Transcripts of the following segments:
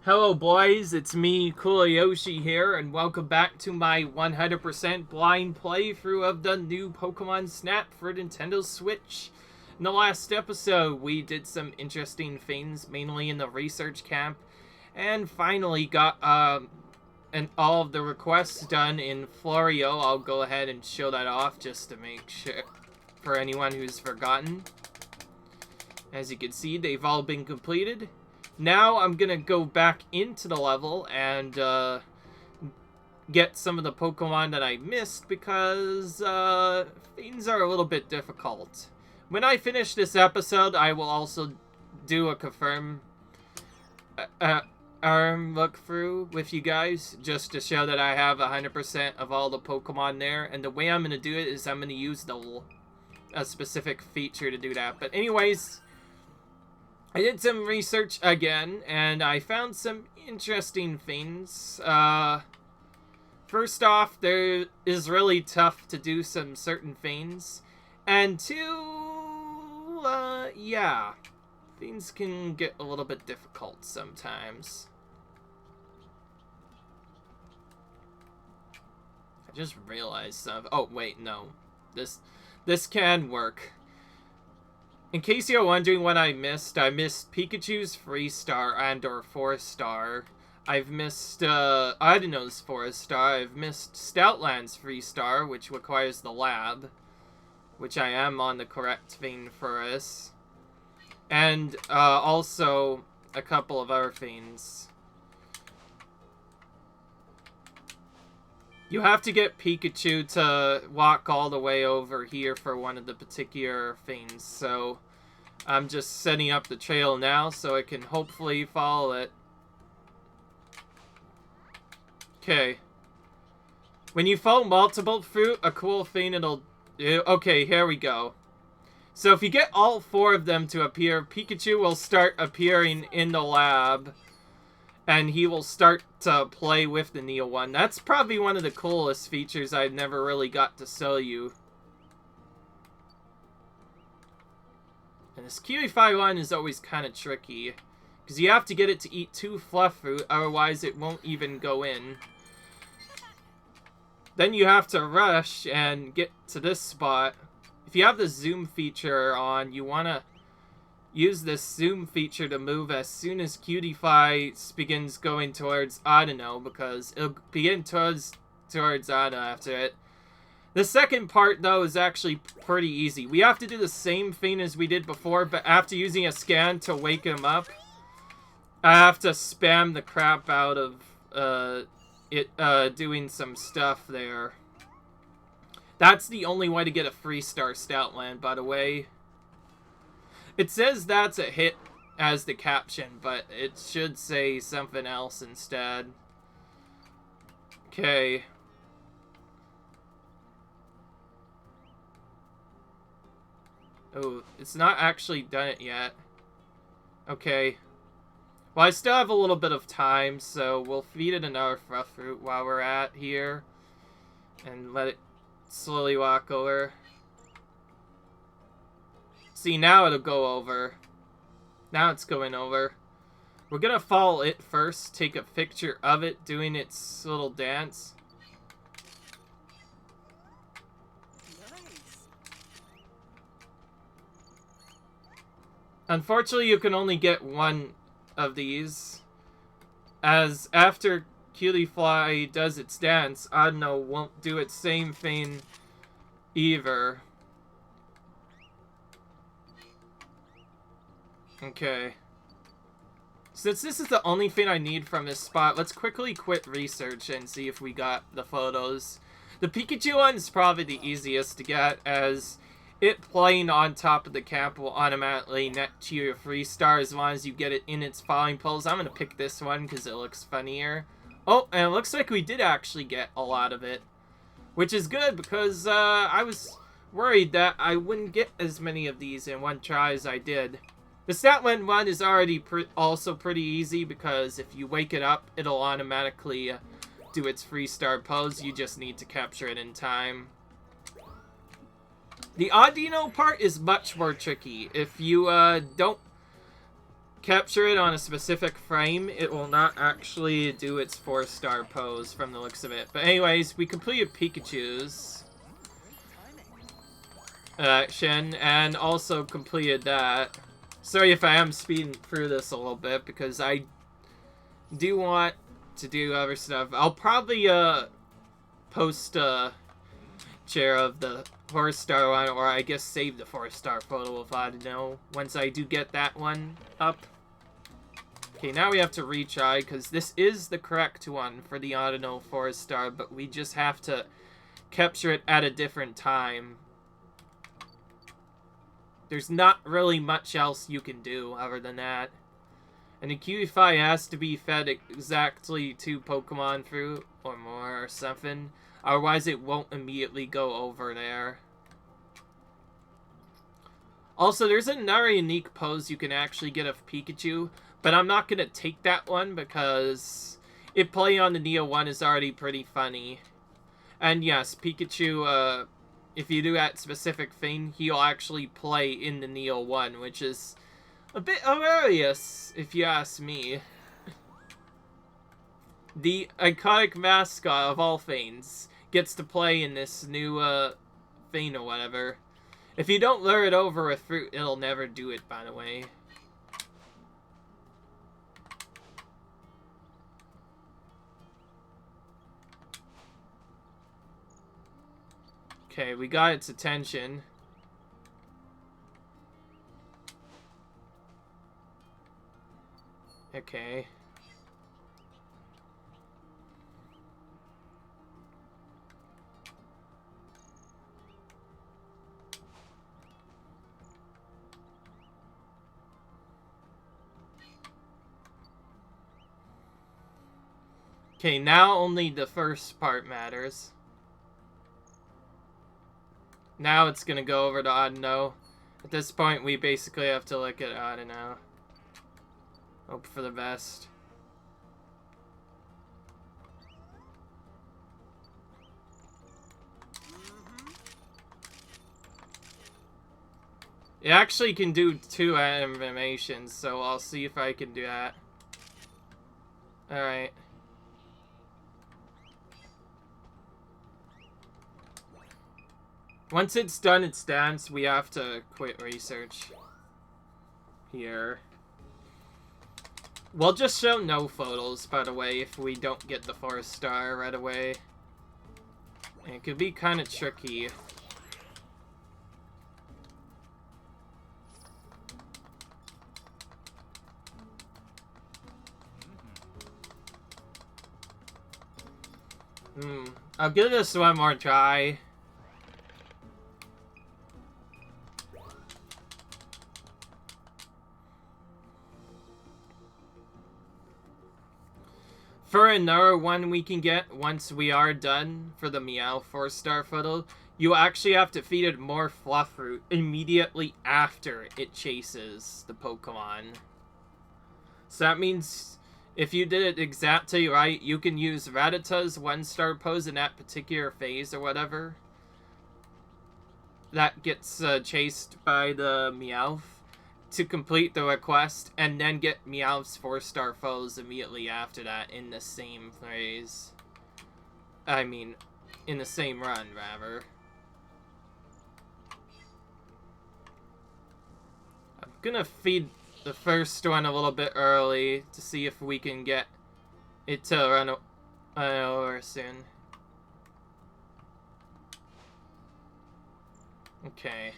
Hello boys, it's me, Kulayoshi here, and welcome back to my 100% blind playthrough of the new Pokémon Snap for Nintendo Switch. In the last episode, we did some interesting things, mainly in the research camp, and finally got all of the requests done in Florio. I'll go ahead and show that off just to make sure, for anyone who's forgotten. As you can see, they've all been completed. Now I'm gonna go back into the level and get some of the Pokemon that I missed because things are a little bit difficult. When I finish this episode, I will also do a confirm arm look through with you guys just to show that I have 100% of all the Pokemon there. And the way I'm gonna do it is I'm gonna use a specific feature to do that. But anyways, I did some research again, and I found some interesting things. First off, there is really tough to do some certain things. And two, yeah, things can get a little bit difficult sometimes. I just realized something. Oh, wait, no. This can work. In case you're wondering what I missed Pikachu's 3-star and or 4-star. I've missed Audino's 4-star. I've missed Stoutland's 3-star, which requires the lab, which I am on the correct thing for this. And also a couple of other things. You have to get Pikachu to walk all the way over here for one of the particular things, so I'm just setting up the trail now so I can hopefully follow it. Okay. When you follow multiple fruit, a cool thing it'll do. Okay, here we go. So if you get all 4 of them to appear, Pikachu will start appearing in the lab. And he will start to play with the Neo one. That's probably one of the coolest features I've never really got to show you. And this Kiwi-Fi one is always kind of tricky. Because you have to get it to eat 2 fluff fruit, otherwise it won't even go in. Then you have to rush and get to this spot. If you have the zoom feature on, you want to use this zoom feature to move as soon as Cutie-Fi begins going towards Audino, because it'll begin towards Audino after it. The second part, though, is actually pretty easy. We have to do the same thing as we did before, but after using a scan to wake him up, I have to spam the crap out of doing some stuff there. That's the only way to get a 3-star Stoutland, by the way. It says that's a hit as the caption, but it should say something else instead. Okay. Oh, it's not actually done it yet. Okay. Well, I still have a little bit of time, so we'll feed it another fluff fruit while we're at here. And let it slowly walk over. See, now it'll go over. Now it's going over. We're gonna follow it first, take a picture of it doing its little dance. Nice. Unfortunately, you can only get one of these, as after Cutie-Fly does its dance, Audino won't do its same thing either. Okay. Since this is the only thing I need from this spot, let's quickly quit research and see if we got the photos. The Pikachu one is probably the easiest to get, as it playing on top of the camp will automatically net to your 3-star as long as you get it in its falling pulse. I'm going to pick this one because it looks funnier. Oh, and it looks like we did actually get a lot of it, which is good because I was worried that I wouldn't get as many of these in one try as I did. The Stoutland one is already also pretty easy because if you wake it up, it'll automatically do its 3-star pose. You just need to capture it in time. The Audino part is much more tricky. If you don't capture it on a specific frame, it will not actually do its 4-star pose from the looks of it. But anyways, we completed Pikachu's action and also completed that. Sorry if I am speeding through this a little bit because I do want to do other stuff. I'll probably post a share of the 4-star one, or I guess save the 4-star photo of Audino once I do get that one up. Okay, now we have to retry, because this is the correct one for the Audino 4-star, but we just have to capture it at a different time. There's not really much else you can do other than that. And the QE5 has to be fed exactly 2 Pokemon through, or more, or something. Otherwise, it won't immediately go over there. Also, there's another unique pose you can actually get of Pikachu, but I'm not going to take that one because it playing on the Neo 1 is already pretty funny. And yes, Pikachu, if you do that specific thing, he'll actually play in the Neo 1, which is a bit hilarious, if you ask me. The iconic mascot of all things gets to play in this new thing or whatever. If you don't lure it over with fruit, it'll never do it, by the way. Okay, we got its attention. Okay. Okay, now only the first part matters. Now it's gonna go over to Audino. At this point, we basically have to look at Audino. Hope for the best. It actually can do 2 animations, so I'll see if I can do that. Alright. Once it's done its dance, we have to quit research. Here. We'll just show no photos, by the way, if we don't get the 4-star right away. It could be kind of tricky. I'll give this one more try. For another one we can get once we are done for the Meow 4-star photo, you actually have to feed it more fluff fruit immediately after it chases the Pokemon. So that means if you did it exactly right, you can use Rattata's 1-star pose in that particular phase or whatever. That gets chased by the Meowth to complete the request, and then get Meowth's 4-star foes immediately after that in the same phase. I mean, in the same run, rather. I'm gonna feed the first one a little bit early to see if we can get it to run over soon. Okay.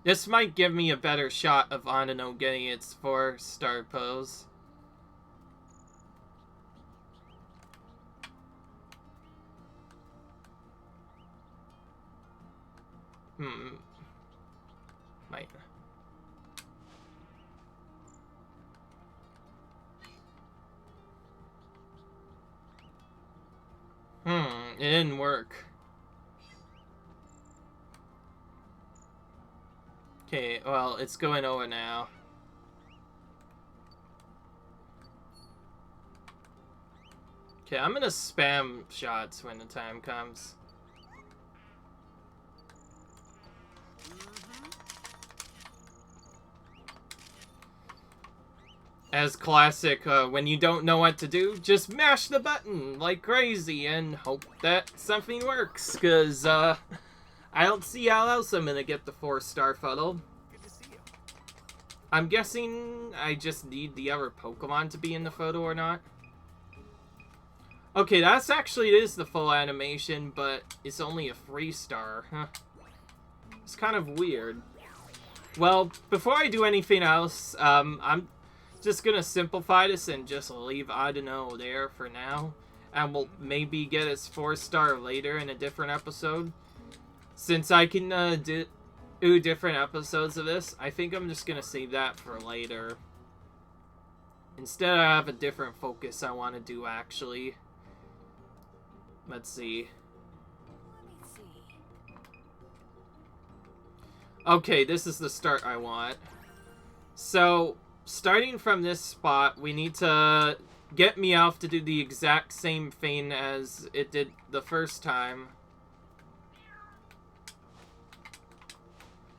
This might give me a better shot of Audino getting its 4-star pose. Might. It didn't work. Okay, well, it's going over now. Okay, I'm gonna spam shots when the time comes. As classic, when you don't know what to do, just mash the button like crazy and hope that something works, because, I don't see how else I'm gonna get the 4-star photo. I'm guessing I just need the other Pokemon to be in the photo or not. Okay, that's actually, it is the full animation, but it's only a 3-star. Huh. It's kind of weird. Well, before I do anything else, I'm just gonna simplify this and just leave Audino there for now. And we'll maybe get his 4-star later in a different episode. Since I can do different episodes of this, I think I'm just gonna save that for later. Instead, I have a different focus I want to do, actually. Let's see. Okay, this is the start I want. So, starting from this spot, we need to get Meowth to do the exact same thing as it did the first time.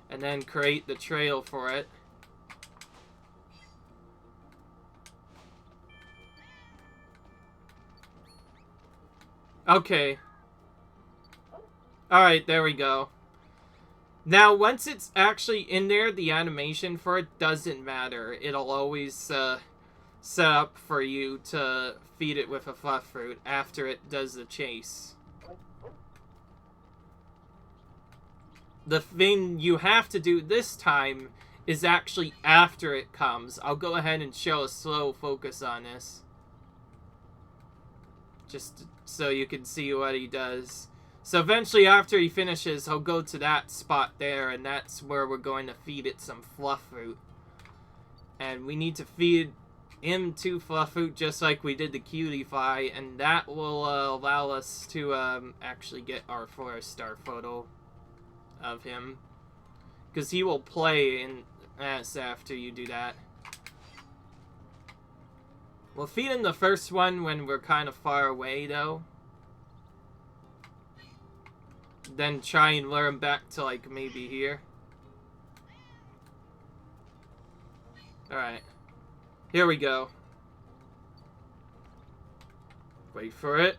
And then create the trail for it. Okay. Alright, there we go. Now, once it's actually in there, the animation for it doesn't matter. It'll always set up for you to feed it with a fluff fruit after it does the chase. The thing you have to do this time is actually after it comes. I'll go ahead and show a slow focus on this. Just so you can see what he does. So eventually after he finishes, he'll go to that spot there, and that's where we're going to feed it some fluff fruit. And we need to feed him 2 fluff fruit just like we did the cutie fly, and that will allow us to actually get our 4-star photo of him. Because he will play in us after you do that. We'll feed him the first one when we're kind of far away, though. Then try and lure him back to, like, maybe here. Alright. Here we go. Wait for it.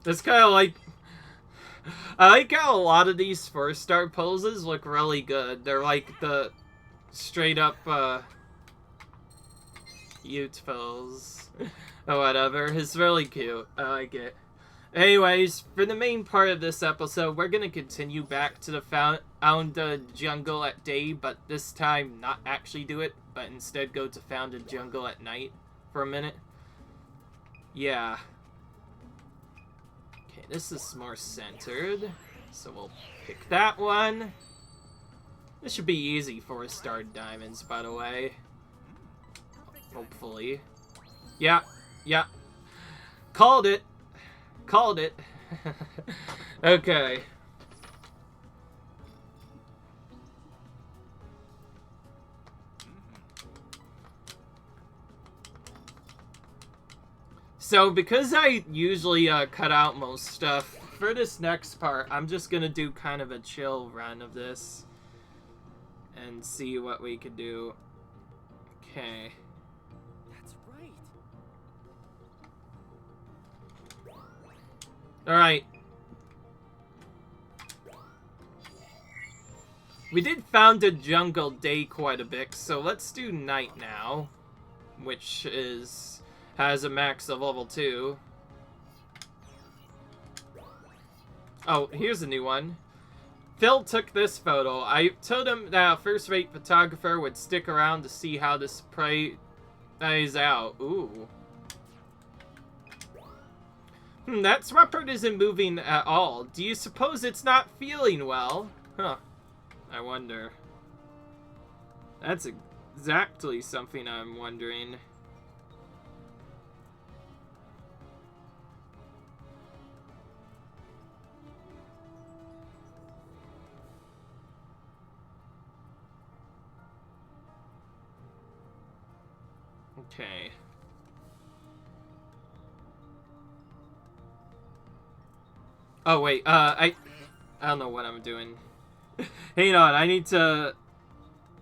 That's kind of like... I like how a lot of these 4-star poses look really good. They're like the straight up, beautifuls. Or whatever. It's really cute. I like it. Anyways, for the main part of this episode, we're gonna continue back to the found jungle at day, but this time not actually do it, but instead go to founded jungle at night for a minute. Yeah. Okay, this is more centered, so we'll pick that one. This should be easy for 4-star diamonds, by the way. Hopefully. Yeah, yeah. Called it. Called it. Okay. So, because I usually cut out most stuff, for this next part, I'm just gonna do kind of a chill run of this. And see what we could do. Okay. That's right. Alright. We did founded jungle day quite a bit, so let's do night now. Which has a max of level 2. Oh, here's a new one. Phil took this photo. I told him that a first-rate photographer would stick around to see how this plays out. Ooh. That Sweppert isn't moving at all. Do you suppose it's not feeling well? Huh. I wonder. That's exactly something I'm wondering. Okay. Oh wait, I don't know what I'm doing. Hang on, I need to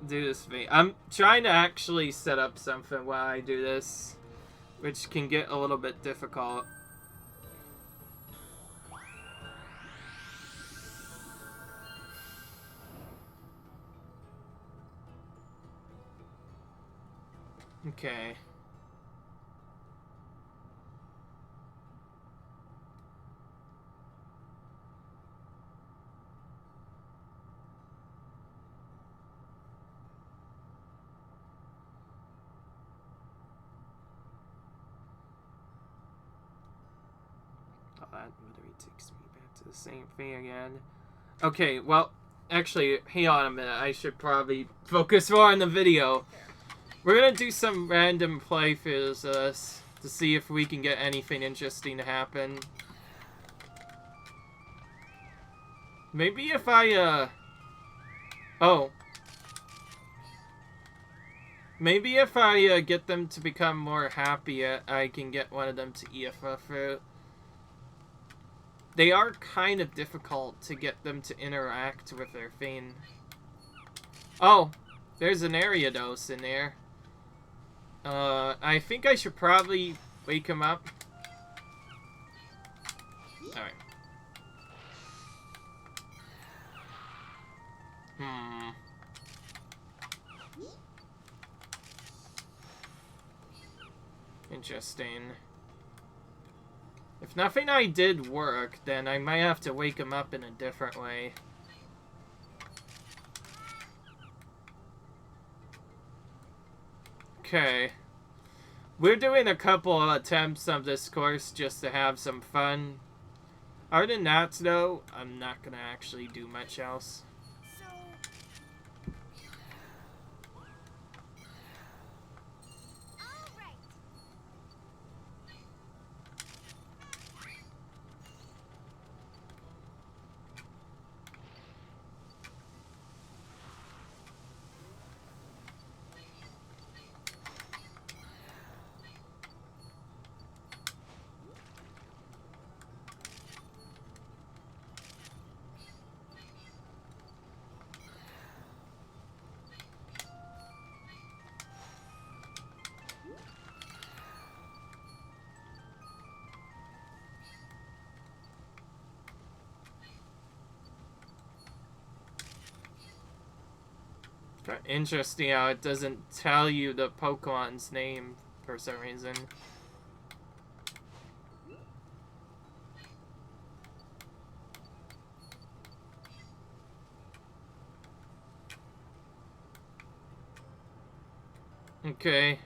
do this thing. I'm trying to actually set up something while I do this, which can get a little bit difficult. Okay. Oh, that literally takes me back to the same thing again. Okay, well, actually, hang on a minute. I should probably focus more on the video. We're gonna do some random playthroughs of this to see if we can get anything interesting to happen. Maybe if I, oh. Maybe if I get them to become more happy, I can get one of them to EFF fruit. They are kind of difficult to get them to interact with their thing. Oh, there's an Ariados in there. I think I should probably wake him up. Alright. Interesting. If nothing I did work, then I might have to wake him up in a different way. Okay. We're doing a couple of attempts of this course just to have some fun. Other than that, though, I'm not gonna actually do much else. Interesting how it doesn't tell you the Pokemon's name for some reason. Okay.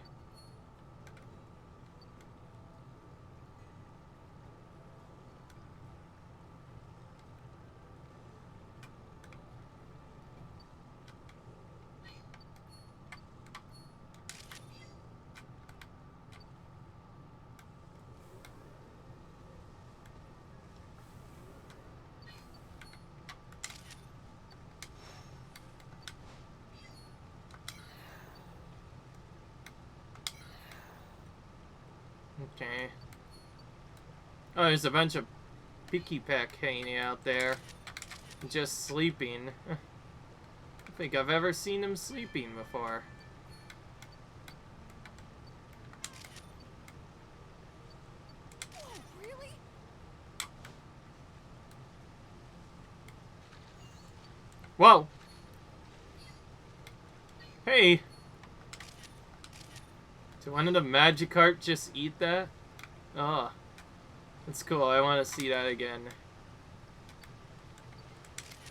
Okay. Oh, there's a bunch of Picky Peck hanging out there. Just sleeping. I don't think I've ever seen him sleeping before. Really? Whoa! Hey! Did one of the Magikarp just eat that? Oh. That's cool. I want to see that again.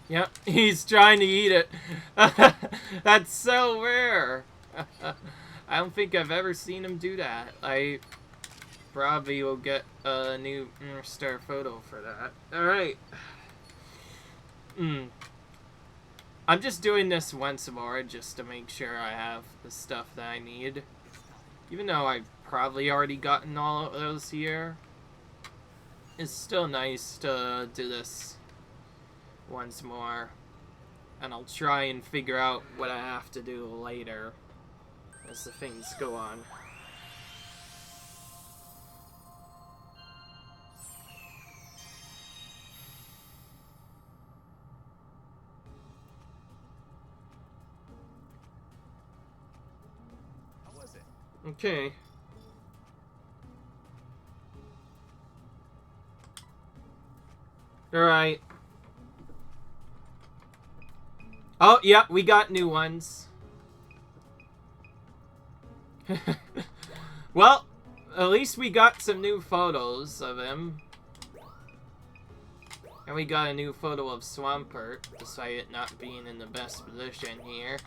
Yep, he's trying to eat it. That's so rare. I don't think I've ever seen him do that. I probably will get a new star photo for that. Alright. I'm just doing this once more just to make sure I have the stuff that I need. Even though I've probably already gotten all of those here. It's still nice to do this once more. And I'll try and figure out what I have to do later as the things go on. Okay. Alright. Oh, yeah, we got new ones. Well, at least we got some new photos of him. And we got a new photo of Swampert, despite it not being in the best position here.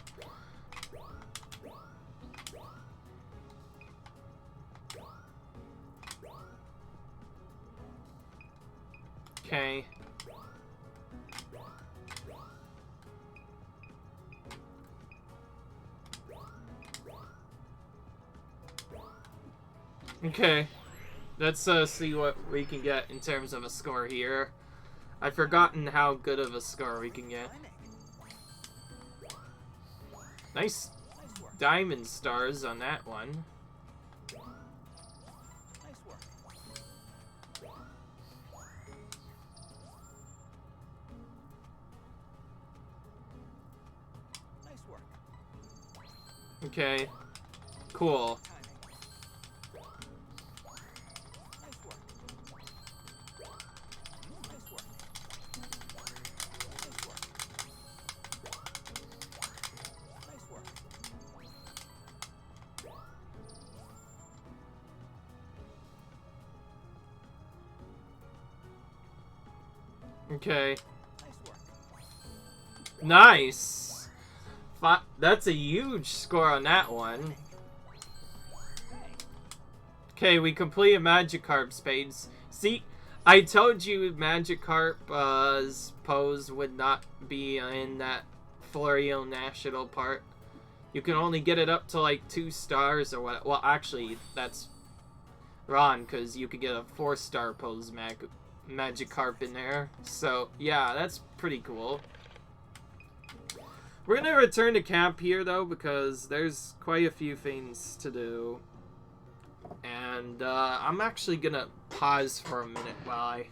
Okay. Okay. Let's see what we can get in terms of a score here. I've forgotten how good of a score we can get. Nice diamond stars on that one. Okay. Cool. Okay. Nice! That's a huge score on that one. Okay, we completed Magikarp spades. See, I told you Magikarp's pose would not be in that Florio National part. You can only get it up to like 2 stars or what. Well, actually, that's wrong, because you could get a 4-star pose Magikarp in there. So, yeah, that's pretty cool. We're gonna return to camp here, though, because there's quite a few things to do. And, I'm actually gonna pause for a minute while I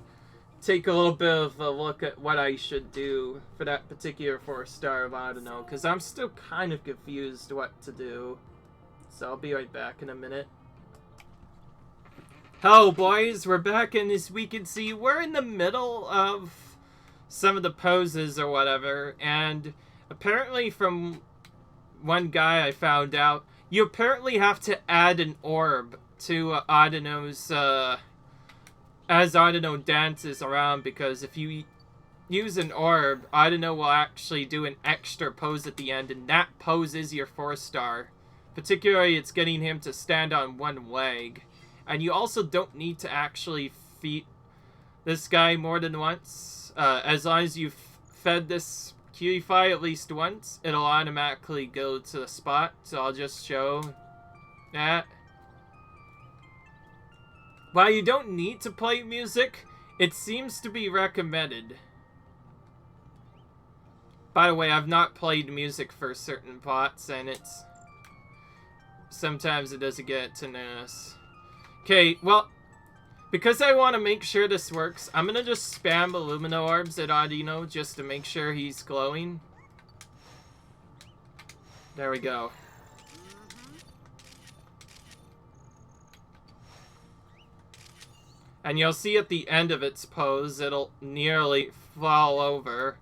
take a little bit of a look at what I should do for that particular 4-star of Audino, because I'm still kind of confused what to do. So I'll be right back in a minute. Hello, boys. We're back, and as we can see, we're in the middle of some of the poses or whatever, and apparently from one guy I found out, you apparently have to add an orb to Audino's, as Audino dances around, because if you use an orb, Audino will actually do an extra pose at the end, and that pose is your 4-star. Particularly, it's getting him to stand on one leg. And you also don't need to actually feed this guy more than once. As long as you've fed this Cutify at least once, it'll automatically go to the spot. So I'll just show that. While you don't need to play music, it seems to be recommended. By the way, I've not played music for certain pots, and it's... sometimes it doesn't get to notice. Okay, well, because I want to make sure this works, I'm going to just spam Illumina Orbs at Audino just to make sure he's glowing. There we go. And you'll see at the end of its pose, it'll nearly fall over.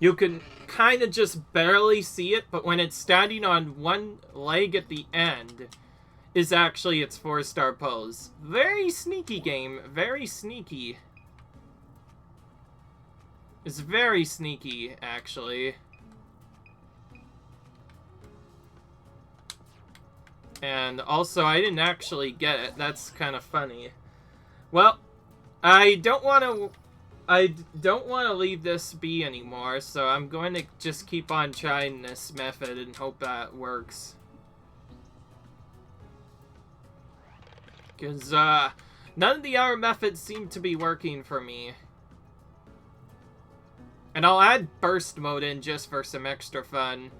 You can kind of just barely see it, but when it's standing on one leg at the end, is actually its 4-star pose. Very sneaky game. Very sneaky. It's very sneaky, actually. And also, I didn't actually get it. That's kind of funny. Well, I don't want to leave this be anymore, so I'm going to just keep on trying this method and hope that works. Because, none of the other methods seem to be working for me. And I'll add burst mode in just for some extra fun.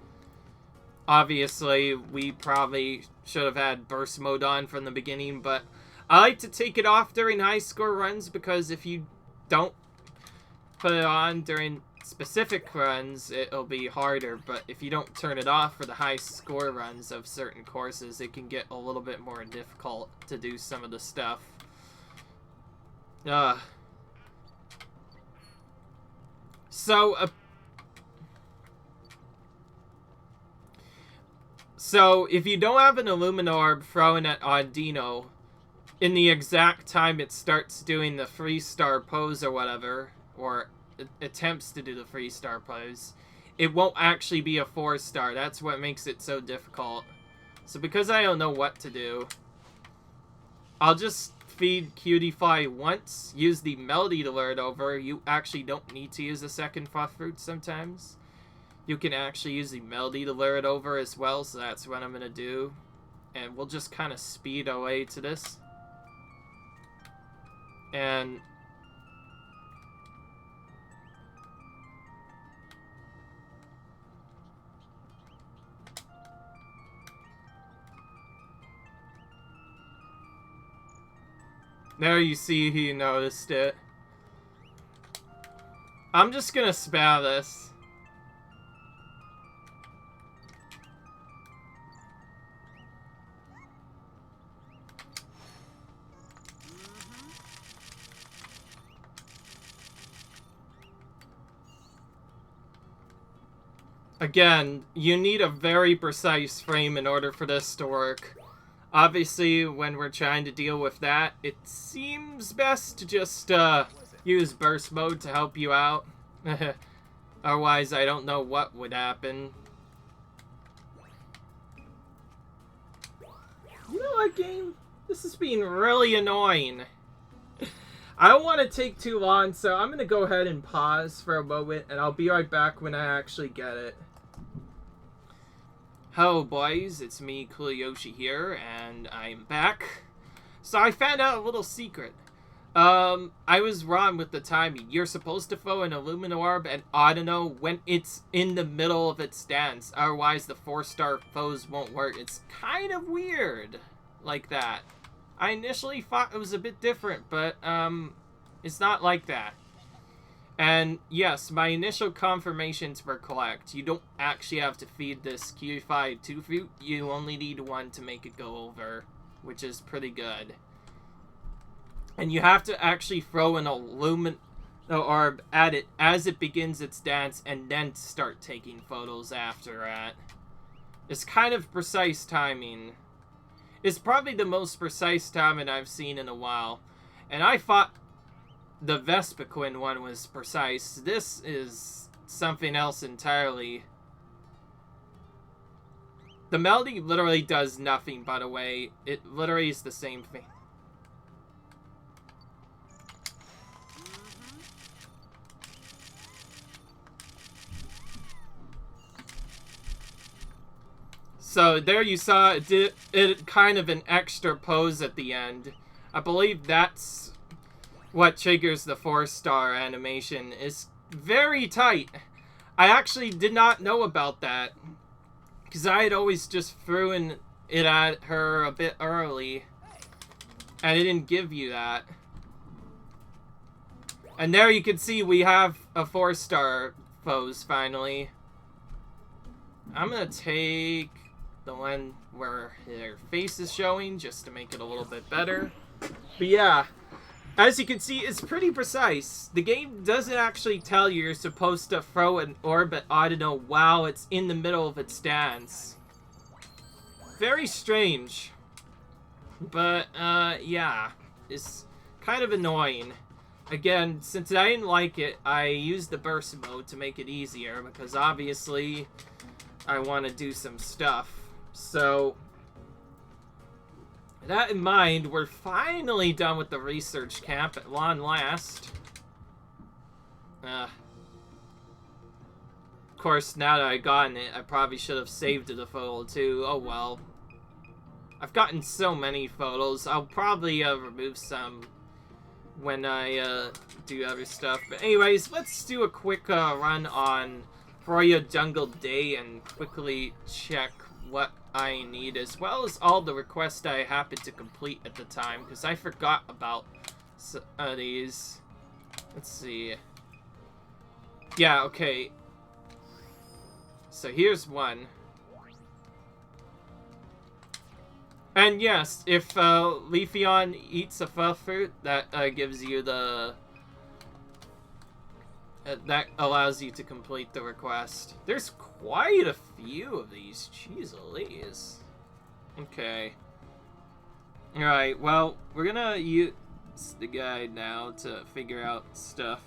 Obviously, we probably should have had burst mode on from the beginning, but I like to take it off during high score runs, because if you don't put it on during specific runs, it'll be harder, but if you don't turn it off for the high score runs of certain courses, it can get a little bit more difficult to do some of the stuff. So if you don't have an Illuminorb thrown at Audino in the exact time it starts doing the 3-star pose or whatever, or attempts to do the 3-star pose, it won't actually be a 4-star. That's what makes it so difficult. So because I don't know what to do, I'll just feed Cutify once, use the Melody to lure it over. You actually don't need to use a second Fluff Fruit sometimes. You can actually use the Melody to lure it over as well, so that's what I'm going to do. And we'll just kind of speed our way to this. And there you see he noticed it. I'm just gonna spam this. Again, you need a very precise frame in order for this to work. Obviously, when we're trying to deal with that, it seems best to just use burst mode to help you out. Otherwise, I don't know what would happen. You know what, game? This is being really annoying. I don't want to take too long, so I'm going to go ahead and pause for a moment, and I'll be right back when I actually get it. Hello boys, it's me, Yoshi here, and I'm back. So I found out a little secret. I was wrong with the timing. You're supposed to throw an Illuminorb and Audino when it's in the middle of its dance. Otherwise, the 4-star foes won't work. It's kind of weird like that. I initially thought it was a bit different, but it's not like that. And yes, my initial confirmations were correct. You don't actually have to feed this Cutify 2 fruit. You only need one to make it go over, which is pretty good. And you have to actually throw an Illuminorb at it as it begins its dance and then start taking photos after that. It's kind of precise timing. It's probably the most precise timing I've seen in a while. And I thought the Vespiquen one was precise. This is something else entirely. The Melody literally does nothing, by the way. It literally is the same thing. So there you saw it did kind of an extra pose at the end. I believe that's what triggers the 4-star animation. Is very tight. I actually did not know about that, because I had always just thrown it at her a bit early, and it didn't give you that. And there you can see we have a 4-star pose finally. I'm gonna take the one where their face is showing just to make it a little bit better. But yeah, as you can see, it's pretty precise. The game doesn't actually tell you you're supposed to throw an orb at Audino while it's in the middle of its dance. Very strange. But, yeah. It's kind of annoying. Again, since I didn't like it, I used the burst mode to make it easier, because obviously I want to do some stuff. So, with that in mind, we're finally done with the research camp at long last. Of course, now that I've gotten it, I probably should have saved it a photo too. Oh well. I've gotten so many photos. I'll probably remove some when I do other stuff. But anyways, let's do a quick run on Froyo Jungle Day and quickly check what I need, as well as all the requests I happened to complete at the time, because I forgot about these. Let's see. Yeah, okay. So here's one. And yes, if Leafeon eats a Fuff Fruit, that gives you the... that allows you to complete the request. There's quite a few of these. Jeez Louise. Okay. Alright, well, we're gonna use the guide now to figure out stuff.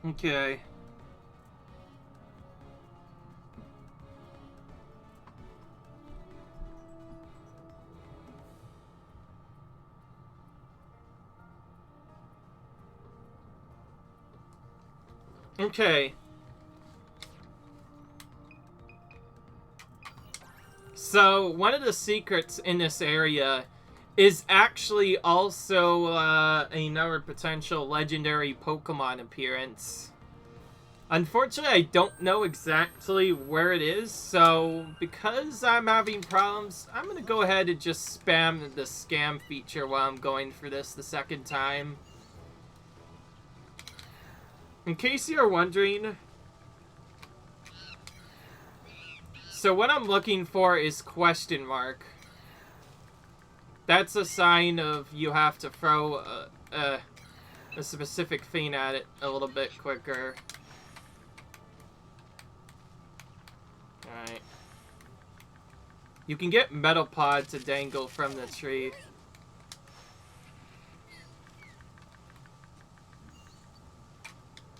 Okay. Okay. So, one of the secrets in this area is actually also another potential legendary Pokemon appearance. Unfortunately, I don't know exactly where it is, so because I'm having problems, I'm going to go ahead and just spam the scam feature while I'm going for this the second time. In case you're wondering, so what I'm looking for is question mark. That's a sign of you have to throw a specific thing at it a little bit quicker. Alright. You can get Metapod to dangle from the tree.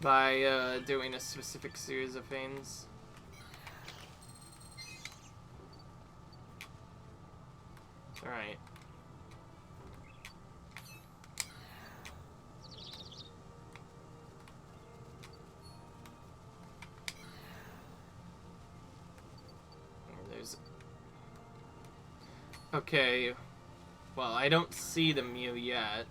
By doing a specific series of things. Alright. There's... Okay. Well, I don't see the Mew yet.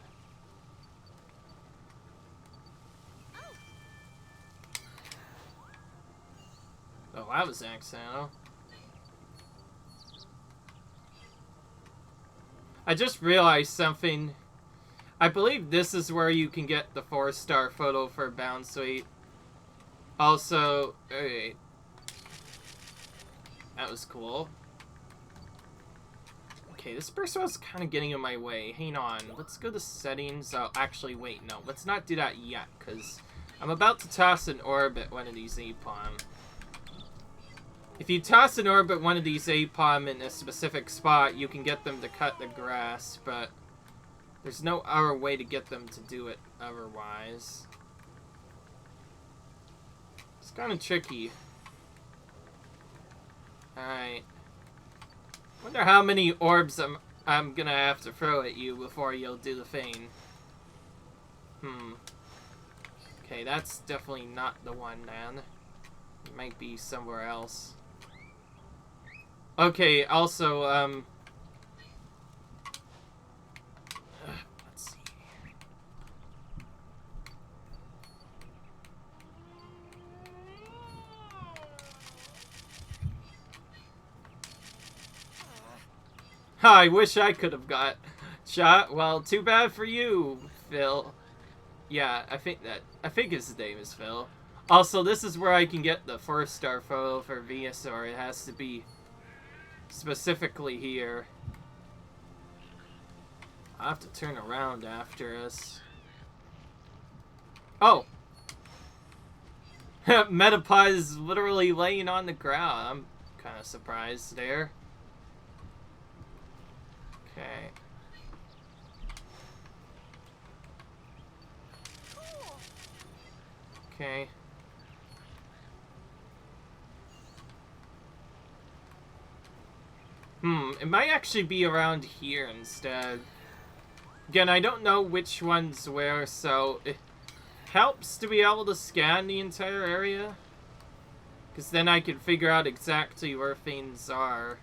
Oh, that was accidental. I just realized something. I believe this is where you can get the 4-star photo for Bound Suite. Also, okay. That was cool. Okay, this person was kind of getting in my way. Hang on. Let's go to settings. Oh, actually, wait, no. Let's not do that yet, because I'm about to toss an orb at one of these Apom. If you toss an orb at one of these Apom in a specific spot, you can get them to cut the grass, but there's no other way to get them to do it otherwise. It's kind of tricky. Alright. Wonder how many orbs I'm gonna have to throw at you before you'll do the thing. Okay, that's definitely not the one, man. It might be somewhere else. Okay, also, let's see. I wish I could have got shot. Well, too bad for you, Phil. Yeah, I think his name is Phil. Also, this is where I can get the 4-star photo for Venusaur. It has to be specifically here. I'll have to turn around after us. Oh! Metapod is literally laying on the ground. I'm kind of surprised there. Okay. Okay. It might actually be around here instead. Again, I don't know which one's where, so it helps to be able to scan the entire area. Because then I can figure out exactly where things are.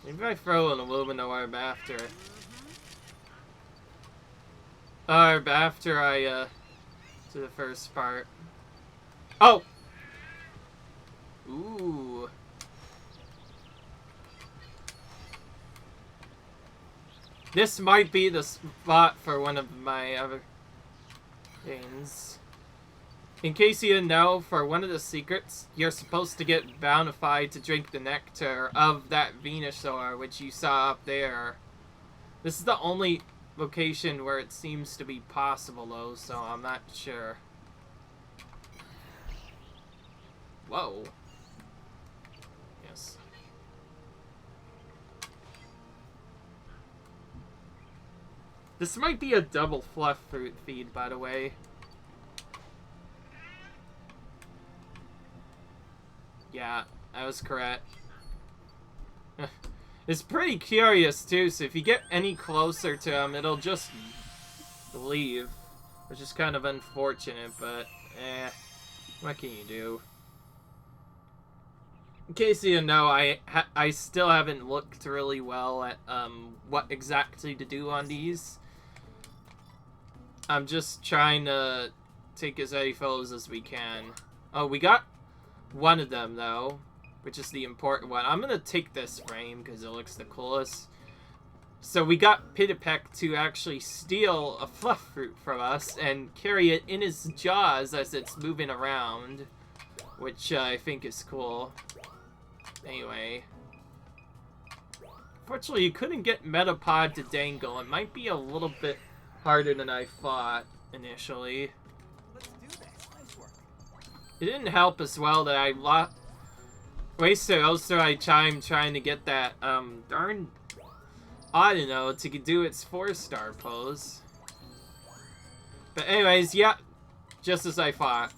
Maybe I throw an aluminum orb after it. Orb after I, do the first part. Oh! Ooh. This might be the spot for one of my other things. In case you didn't know, for one of the secrets, you're supposed to get bountified to drink the nectar of that Venusaur, which you saw up there. This is the only location where it seems to be possible, though, so I'm not sure. Whoa. Yes. This might be a double fluff fruit feed, by the way. Yeah, I was correct. It's pretty curious, too, so if you get any closer to him, it'll just leave. Which is kind of unfortunate, but, what can you do? In case you didn't know, I still haven't looked really well at, what exactly to do on these. I'm just trying to take as many photos as we can. Oh, we got one of them, though, which is the important one. I'm gonna take this frame because it looks the coolest. So we got Pidipek to actually steal a fluff fruit from us and carry it in his jaws as it's moving around, which I think is cool. Anyway. Fortunately, you couldn't get Metapod to dangle. It might be a little bit harder than I thought initially. Let's do this. Nice work. It didn't help as well that I wasted also my time trying to get that darn Audino to do its 4-star pose. But anyways, yeah, just as I thought.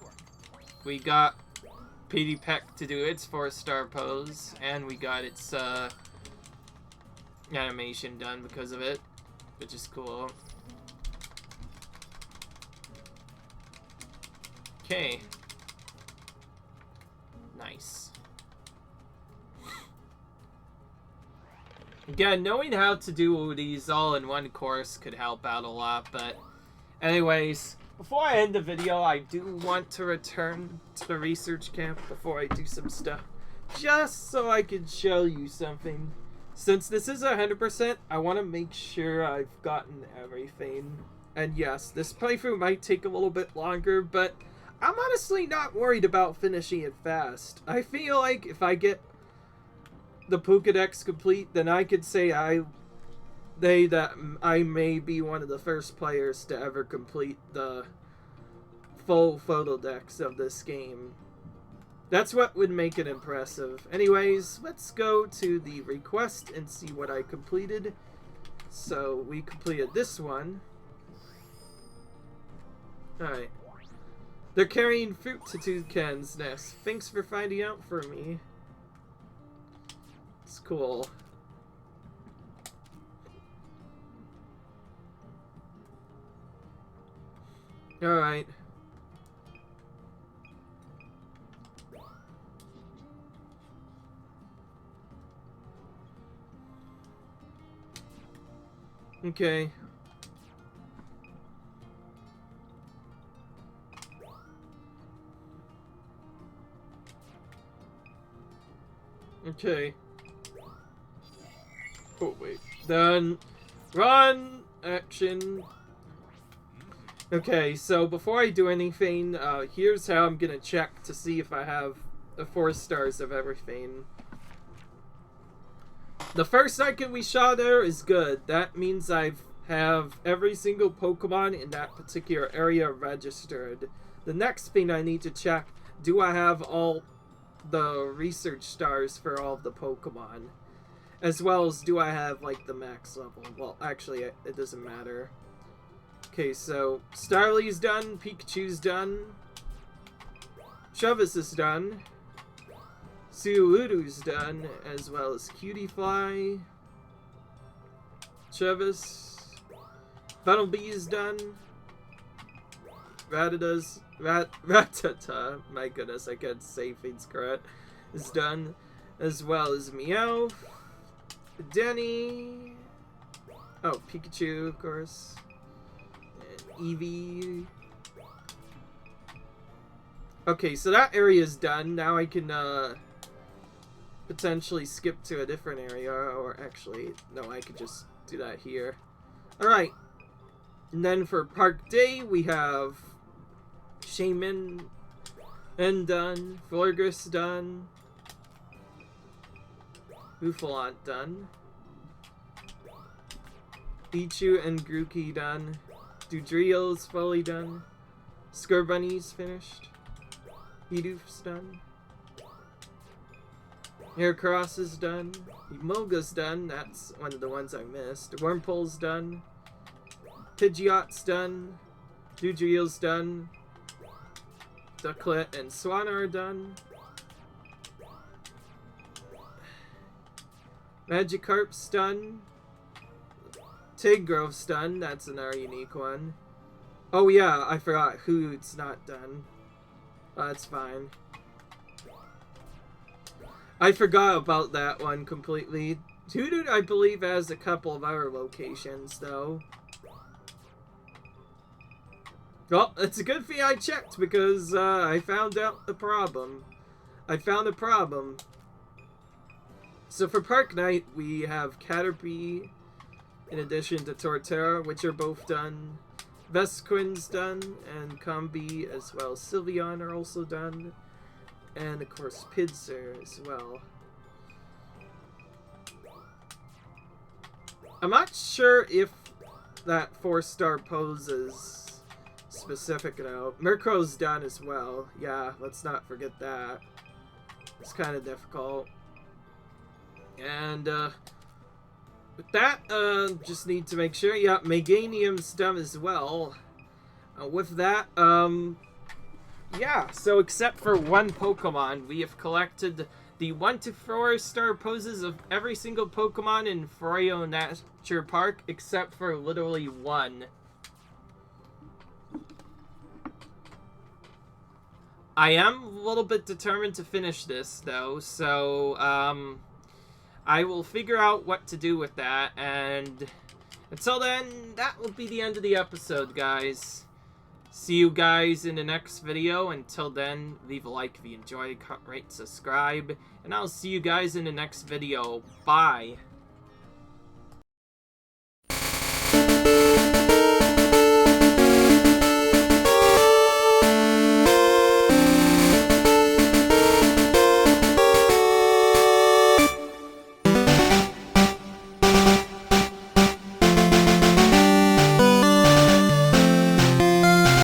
We got Pidipek to do its 4-star pose, and we got its animation done because of it, which is cool. Okay. Nice. Again, knowing how to do these all in one course could help out a lot, but anyways, before I end the video, I do want to return to the research camp before I do some stuff, just so I can show you something. Since this is 100%, I want to make sure I've gotten everything. And yes, this playthrough might take a little bit longer, but I'm honestly not worried about finishing it fast. I feel like if I get the Pokedex complete, then I could say I may be one of the first players to ever complete the full Photodex of this game. That's what would make it impressive. Anyways, let's go to the request and see what I completed. So, we completed this one. Alright. They're carrying fruit to Toucan's nest. Thanks for finding out for me. It's cool. Alright. Okay. Okay. Oh, wait. Done. Run! Action. Okay, so before I do anything, here's how I'm gonna check to see if I have the 4 stars of everything. The first icon we saw there is good. That means I have every single Pokemon in that particular area registered. The next thing I need to check, do I have all the research stars for all of the Pokemon? As well as do I have, like, the max level? Well, actually, it doesn't matter. Okay, so Starly's done, Pikachu's done. Travis is done. Suuludu's done, as well as Cutiefly. Travis. Funnelbee is done. Ratata, my goodness, I can't say things correct, is done, as well as Meowth, Denny, oh, Pikachu, of course, and Eevee. Okay, so that area is done. Now I can, potentially skip to a different area, or actually, no, I could just do that here. Alright, and then for Park Day, we have Shaman and done, Florgus done, Buffalont done, Pichu and Grookey done, Dudreal's fully done, Scorbunny's finished, Hidoof's done, Heracross is done, Emolga's done, that's one of the ones I missed, Wormpole's done, Pidgeot's done, Dudreal's done, Ducklet and Swanna are done. Magikarp's done. Tigrov's done. That's another unique one. Oh yeah, I forgot. Hoot's not done. That's fine. I forgot about that one completely. Hoot, I believe, has a couple of other locations, though. Well, it's a good thing I checked, because I found out the problem. I found a problem. So for Park Night, we have Caterpie, in addition to Torterra, which are both done. Vespiqun's done, and Combi, as well as Sylveon, are also done. And of course, Pinsir as well. I'm not sure if that 4-star pose is specific now. Murkrow's done as well. Yeah, let's not forget that. It's kind of difficult. And with that, just need to make sure. Yeah, Meganium's done as well. With that, yeah, so except for one Pokemon, we have collected the 1 to 4 star poses of every single Pokemon in Froyo Nature Park, except for literally one. I am a little bit determined to finish this, though, so, I will figure out what to do with that, and until then, that will be the end of the episode, guys. See you guys in the next video. Until then, leave a like if you enjoyed, rate, subscribe, and I'll see you guys in the next video. Bye!